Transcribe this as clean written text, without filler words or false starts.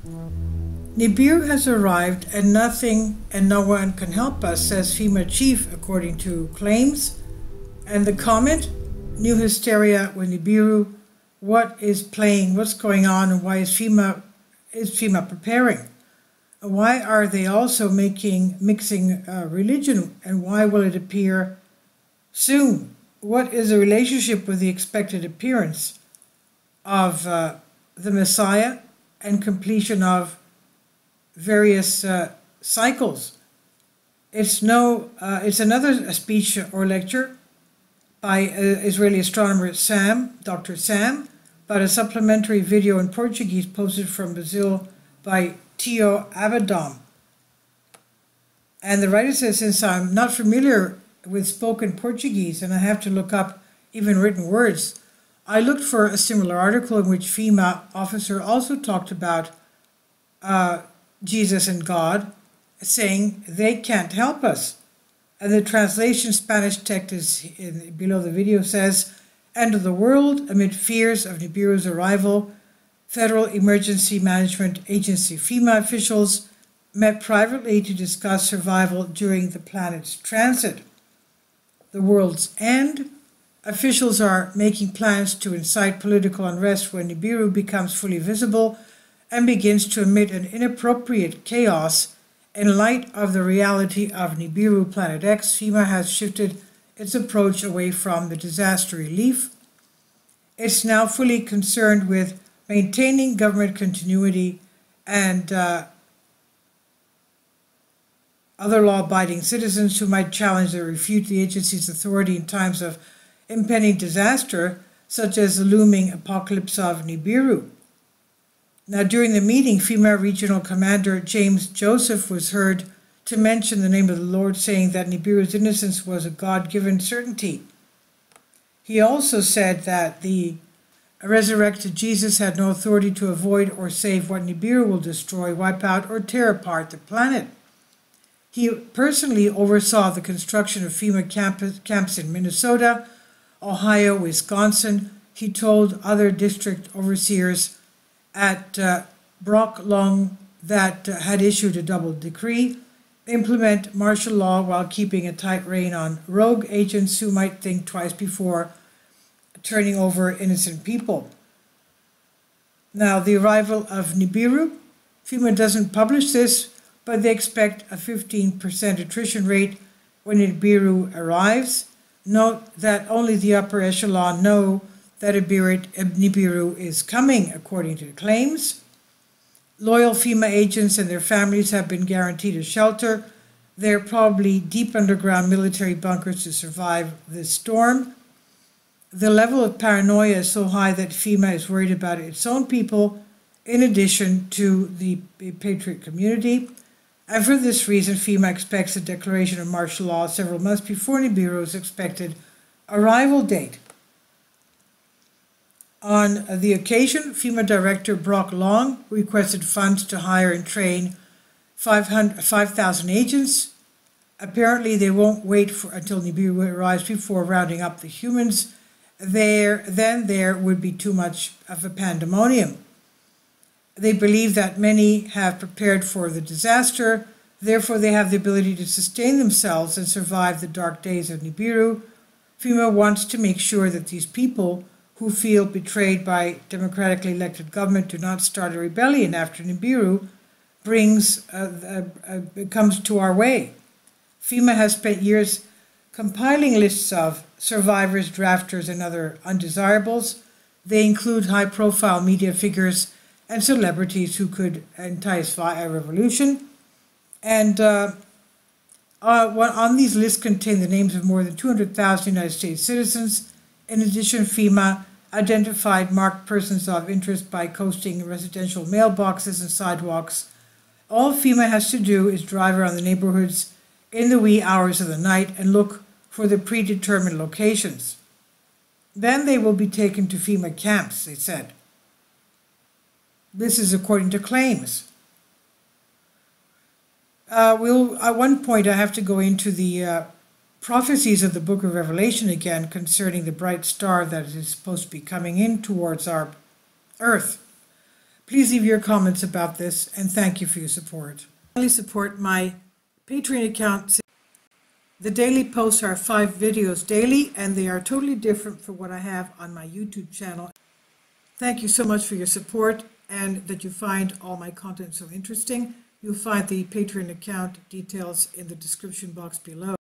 Nibiru has arrived and nothing and no one can help us, says FEMA chief, according to claims. And the comment, new hysteria with Nibiru, what is playing, what's going on, and why is FEMA preparing? And why are they also mixing religion, and why will it appear soon? What is the relationship with the expected appearance of the Messiah and completion of various cycles? It's another speech or lecture by Israeli astronomer Dr. Sam, but a supplementary video in Portuguese posted from Brazil by Tio Abadom. And the writer says, since I'm not familiar with spoken Portuguese and I have to look up even written words, I looked for a similar article in which FEMA officer also talked about Jesus and God, saying they can't help us. And the translation Spanish text is below the video says, end of the world amid fears of Nibiru's arrival, Federal Emergency Management Agency FEMA officials met privately to discuss survival during the planet's transit. The world's end. Officials are making plans to incite political unrest when Nibiru becomes fully visible and begins to emit an inappropriate chaos. In light of the reality of Nibiru Planet X, FEMA has shifted its approach away from the disaster relief. It's now fully concerned with maintaining government continuity and other law-abiding citizens who might challenge or refute the agency's authority in times of impending disaster, such as the looming apocalypse of Nibiru. Now, during the meeting, FEMA Regional Commander James Joseph was heard to mention the name of the Lord, saying that Nibiru's innocence was a God-given certainty. He also said that the resurrected Jesus had no authority to avoid or save what Nibiru will destroy, wipe out, or tear apart the planet. He personally oversaw the construction of FEMA camps in Minnesota, Ohio, Wisconsin. He told other district overseers at Brock Long that had issued a double decree, implement martial law while keeping a tight rein on rogue agents who might think twice before turning over innocent people. Now, the arrival of Nibiru, FEMA doesn't publish this, but they expect a 15% attrition rate when Nibiru arrives. Note that only the upper echelon know that Nibiru is coming, according to the claims. Loyal FEMA agents and their families have been guaranteed a shelter. They're probably deep underground military bunkers to survive this storm. The level of paranoia is so high that FEMA is worried about its own people, in addition to the patriot community. And for this reason, FEMA expects a declaration of martial law several months before Nibiru's expected arrival date. On the occasion, FEMA Director Brock Long requested funds to hire and train 5,000 agents. Apparently, they won't wait until Nibiru arrives before rounding up the humans. Then there would be too much of a pandemonium. They believe that many have prepared for the disaster, therefore they have the ability to sustain themselves and survive the dark days of Nibiru. FEMA wants to make sure that these people who feel betrayed by democratically elected government do not start a rebellion after Nibiru comes to our way. FEMA has spent years compiling lists of survivors, drafters, and other undesirables. They include high-profile media figures and celebrities who could entice a revolution. And on these lists contain the names of more than 200,000 United States citizens. In addition, FEMA identified marked persons of interest by coasting residential mailboxes and sidewalks. All FEMA has to do is drive around the neighborhoods in the wee hours of the night and look for the predetermined locations. Then they will be taken to FEMA camps, they said. This is according to claims. At one point, I have to go into the prophecies of the book of Revelation again concerning the bright star that is supposed to be coming in towards our earth. Please leave your comments about this, and thank you for your support. Finally, support my Patreon account. The daily posts are 5 videos daily, and they are totally different from what I have on my YouTube channel. Thank you so much for your support and that you find all my content so interesting. You'll find the Patreon account details in the description box below.